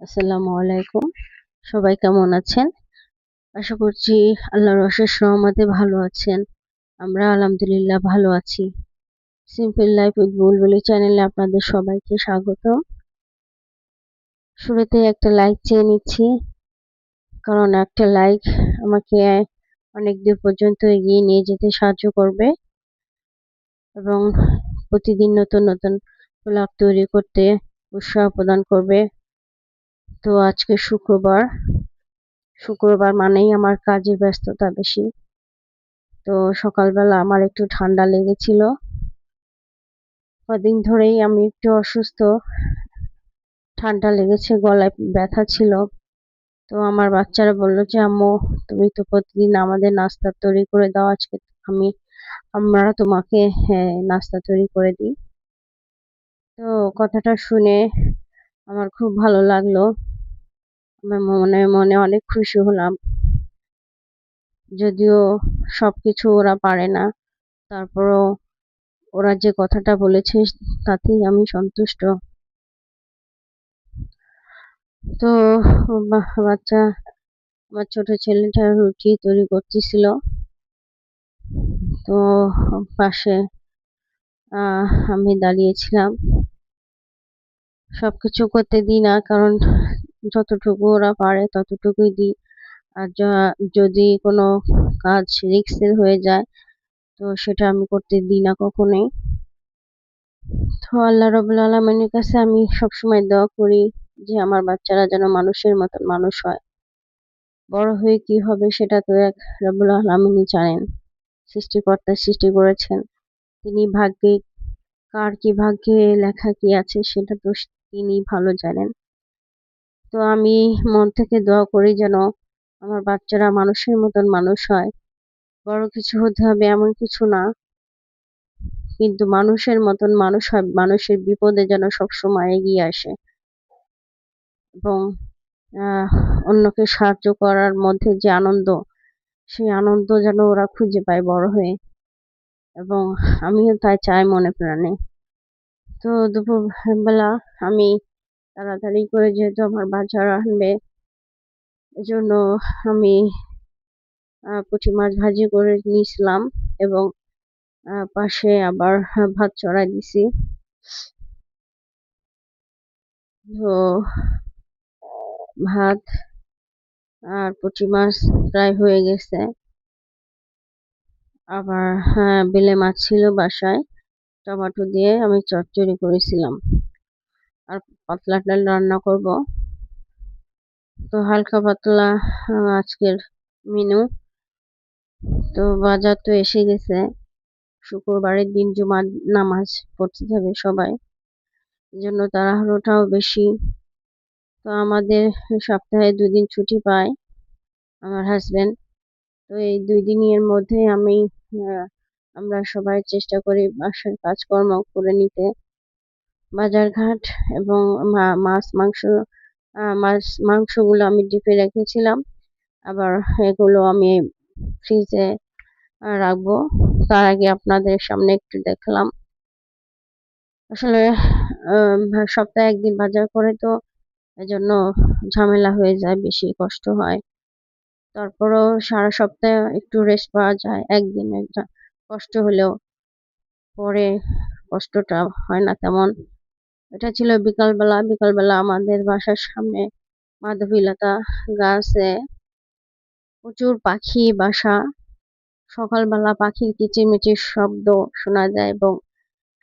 আসসালামু আলাইকুম। সবাই কেমন আছেন? আশা করছি আল্লাহর অশেষ রহমতে ভালো আছেন। আমরা আলহামদুলিল্লাহ ভালো আছি। সিম্পল লাইফ উইথ বুলবুলি চ্যানেলে আপনাদের সবাইকে স্বাগতম। শুরুতেই একটা লাইক চেয়ে নিচ্ছি, কারণ একটা লাইক আমাকে অনেক দূর পর্যন্ত এগিয়ে নিয়ে যেতে সাহায্য করবে এবং প্রতিদিন নতুন নতুন ব্লগ তৈরি করতে উৎসাহ প্রদান করবে। তো আজকে শুক্রবার মানেই আমার কাজে ব্যস্ততা বেশি। তো সকালবেলা আমার একটু ঠান্ডা লেগেছিল। কদিন ধরেই আমি একটু অসুস্থ। ঠান্ডা লেগেছে, গলায় ব্যথা ছিল। তো আমার বাচ্চারা বলল যে, আম্মু তুমি তো প্রতিদিন আমাদের নাস্তা তৈরি করে দাও, আজকে আমি আমরা তোমাকে নাস্তা তৈরি করে দিই। তো কথাটা শুনে আমার খুব ভালো লাগলো। আমার মনে মনে অনেক খুশি হলাম। যদিও সবকিছু ওরা পারে না, তারপরও ওরা যে কথাটা বলেছে তাতেই আমি সন্তুষ্ট। তো বাচ্চা আমার ছোট ছেলেটা রুটি তৈরি করতেছিল। তো পাশে আমি দাঁড়িয়েছিলাম। সবকিছু করতে দিই না, কারণ যতটুকু ওরা পারে ততটুকুই দিই। আর যদি কোনো কাজ রিস্কের হয়ে যায় তো সেটা আমি করতে দিই না কখনোই। তো আল্লাহ রাব্বুল আলামিনের কাছে আমি সবসময় দোয়া করি যে আমার বাচ্চারা যেন মানুষের মতন মানুষ হয়। বড় হয়ে কি হবে সেটা তো এক রাব্বুল আলামিনই জানেন। সৃষ্টিকর্তা সৃষ্টি করেছেন, তিনি ভাগ্যে কার কি ভাগ্যে লেখা কি আছে সেটা তো তিনি ভালো জানেন। তো আমি মন থেকে দোয়া করি যেন আমার বাচ্চারা মানুষের মতন মানুষ হয়। বড় কিছু হতে হবে এমন কিছু না, কিন্তু মানুষের মতন মানুষ হয়, মানুষের বিপদে যেন সবসময় এগিয়ে আসে এবং আহ অন্যকে সাহায্য করার মধ্যে যে আনন্দ, সেই আনন্দ যেন ওরা খুঁজে পায় বড় হয়ে, এবং আমিও তাই চাই মনে প্রাণে। তো দুপুরবেলা আমি তাড়াতাড়ি করে, যেহেতু আমার বাচ্চারা আনবে, এজন্য আমি পুঁটি মাছ ভাজি করে নিয়েছিলাম এবং পাশে আবার ভাত চড়াই দিছি। তো ভাত আর পুঁটি মাছ প্রায় হয়ে গেছে। আবার বেলে মাছ ছিল বাসায়, টমেটো দিয়ে আমি চচ্চড়ি করেছিলাম। আর পাতলা ডাল রান্না করব। তো হালকা পাতলা আজকের মেনু। তো বাজার তো এসে গেছে। শুক্রবারের দিন জুমার নামাজ পড়তে যাবে সবাই, এজন্য তাড়াহুড়োটাও বেশি। তো আমাদের সপ্তাহে 2 দিন ছুটি পায় আমার হাজবেন্ড। তো এই 2 দিনের মধ্যে আমরা সবাই চেষ্টা করি বাসার কাজকর্ম করে নিতে। বাজারঘাট এবং মাংসগুলো আমি ডিপে রেখেছিলাম, আবার এগুলো আমি ফ্রিজে রাখবো। তার আগে আপনাদের সামনে একটু দেখলাম। আসলে সপ্তাহে 1 দিন বাজার করে, তো এজন্য ঝামেলা হয়ে যায়, বেশি কষ্ট হয়। তারপরেও সারা সপ্তাহে একটু রেস্ট পাওয়া যায়, একদিন একটা কষ্ট হলেও পরে কষ্টটা হয় না তেমন। এটা ছিল বিকালবেলা। বিকালবেলা আমাদের বাসার সামনে মাধবীলতা গাছে প্রচুর পাখি বাসা। সকালবেলা পাখির কিচিরমিচির শব্দ শোনা যায় এবং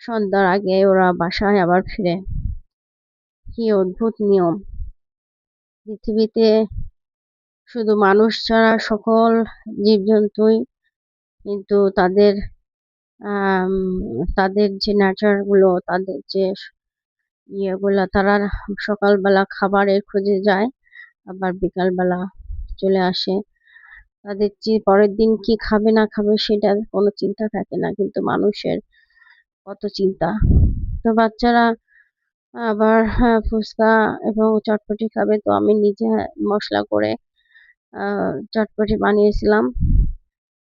সন্ধ্যার আগে ওরা বাসায় আবার ফিরে। কি অদ্ভুত নিয়ম! পৃথিবীতে শুধু মানুষ ছাড়া সকল জীবজন্তুই কিন্তু আম তাদের যে নেচার গুলো, তাদের যে ইয়েগুলা, তারা সকালবেলা খাবারের খোঁজে যায়, আবার বিকালবেলা চলে আসে। তাদের যে পরের দিন কি খাবে না খাবে সেটার কোনো চিন্তা থাকে না, কিন্তু মানুষের কত চিন্তা। তো বাচ্চারা আবার ফুচকা এবং চটপটি খাবে, তো আমি নিজে মশলা করে চটপটি বানিয়েছিলাম।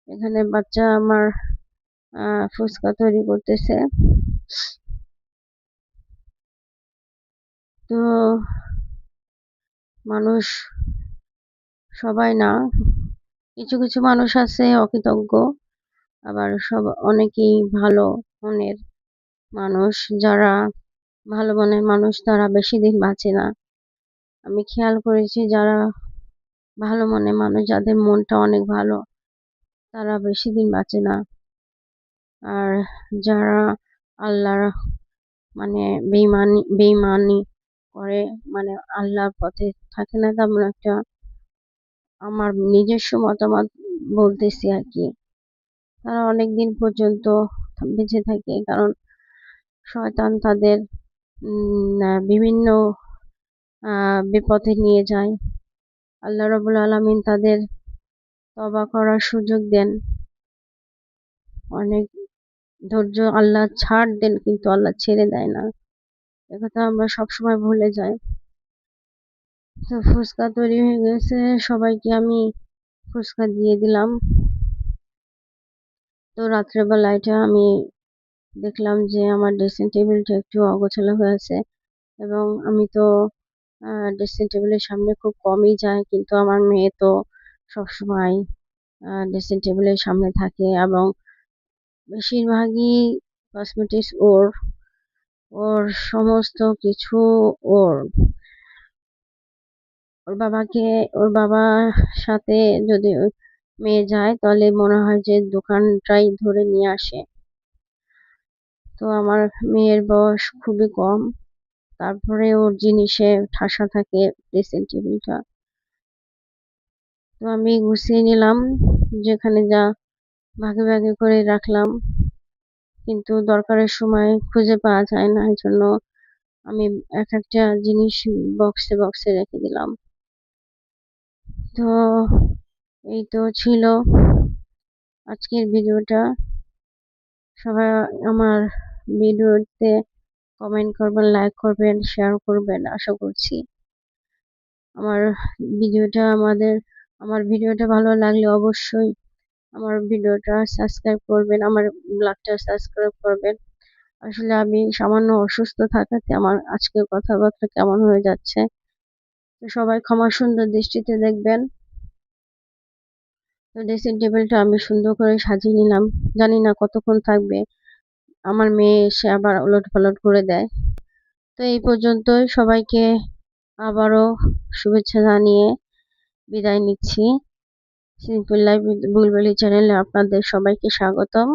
এখানে বাচ্চা আমার ফুচকা তৈরি করতেছে। তো মানুষ সবাই না, কিছু কিছু মানুষ আছে অকৃতজ্ঞ, আবার অনেকেই ভালো মনের মানুষ। যারা ভালো মনের মানুষ তারা বেশি দিন বাঁচে না। আমি খেয়াল করেছি যারা ভালো মনের মানুষ, যাদের মনটা অনেক ভালো, তারা বেশি দিন বাঁচে না। আর যারা আল্লাহর মানে বেইমানি করে, মানে আল্লাহর পথে থাকে না, তেমন একটা, আমার নিজস্ব মতামত বলতেছি আর কি, তারা অনেক দিন পর্যন্ত বেঁচে থাকে, কারণ শয়তান তাদের বিভিন্ন বিপথে নিয়ে যায়। আল্লাহ রাব্বুল আলামিন তাদের তওবা করার সুযোগ দেন, অনেক ধৈর্য আল্লাহ ছাড় দেন, কিন্তু আল্লাহ ছেড়ে দেয় না। একথা আমরা সবসময় ভুলে যাই। তো ফুচকা তৈরি হয়ে গেছে, সবাইকে আমি ফুচকা দিয়ে দিলাম। তো রাত্রেবেলা এটা আমি দেখলাম যে আমার ড্রেসিং টেবিলটা একটু অগোছালো হয়ে আছে, এবং আমি তো ড্রেসিং টেবিলের সামনে খুব কমই যাই, কিন্তু আমার মেয়ে তো সবসময় ড্রেসিং টেবিলের সামনে থাকে, এবং বেশিরভাগই কসমেটিক্স ওর, ওর সমস্ত কিছু ওর। ওর বাবার সাথে যদি মেয়ে যায় তাহলে মনে হয় যে দোকানটাই ধরে নিয়ে আসে। তো আমার মেয়ের বয়স খুবই কম, তারপরে ওর জিনিসে ঠাসা থাকে ড্রেসিং টেবিলটা। তো আমি গুছিয়ে নিলাম, যেখানে যা ভাগে ভাগে করে রাখলাম, কিন্তু দরকারের সময় খুঁজে পাওয়া যায় না, এই জন্য আমি এক একটা জিনিস বক্সে বক্সে রেখে দিলাম। তো এই তো ছিল আজকের ভিডিওটা। সবাই আমার ভিডিওতে কমেন্ট করবেন, লাইক করবেন, শেয়ার করবেন, আশা করছি। আমার আমার ভিডিওটা ভালো লাগলে অবশ্যই আমার ভিডিওটা সাবস্ক্রাইব করবেন, আমার ব্লগটা সাবস্ক্রাইব করবেন। আসলে আমি সামান্য অসুস্থ থাকাতে আমার আজকের কথাবার্তা কেমন হয়ে যাচ্ছে, তো সবাই ক্ষমা সুন্দর দৃষ্টিতে দেখবেন। তো ড্রেসিং টেবিলটা আমি সুন্দর করে সাজিয়ে নিলাম, জানি না কতক্ষণ থাকবে, আমার মেয়ে এসে আবার ওলট পালট করে দেয়। তো এই পর্যন্তই, সবাইকে আবারও শুভেচ্ছা জানিয়ে বিদায় নিচ্ছি। সিম্পল লাইফ উইথ বুলবুলি চ্যানেলে আপনাদের সবাইকে স্বাগতম,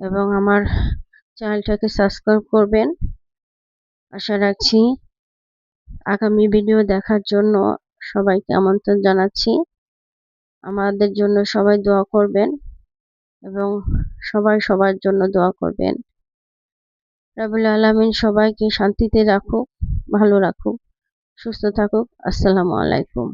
এবং আমার চ্যানেলটাকে সাবস্ক্রাইব করবেন। আশা রাখছি আগামী ভিডিও দেখার জন্য সবাইকে আমন্ত্রণ জানাচ্ছি। আমাদের জন্য সবাই দোয়া করবেন, এবং সবাই সবার জন্য দোয়া করবেন। রাব্বুল আলামিন সবাইকে শান্তিতে রাখুক, ভালো রাখুক, সুস্থ থাকুক। আসসালামু আলাইকুম।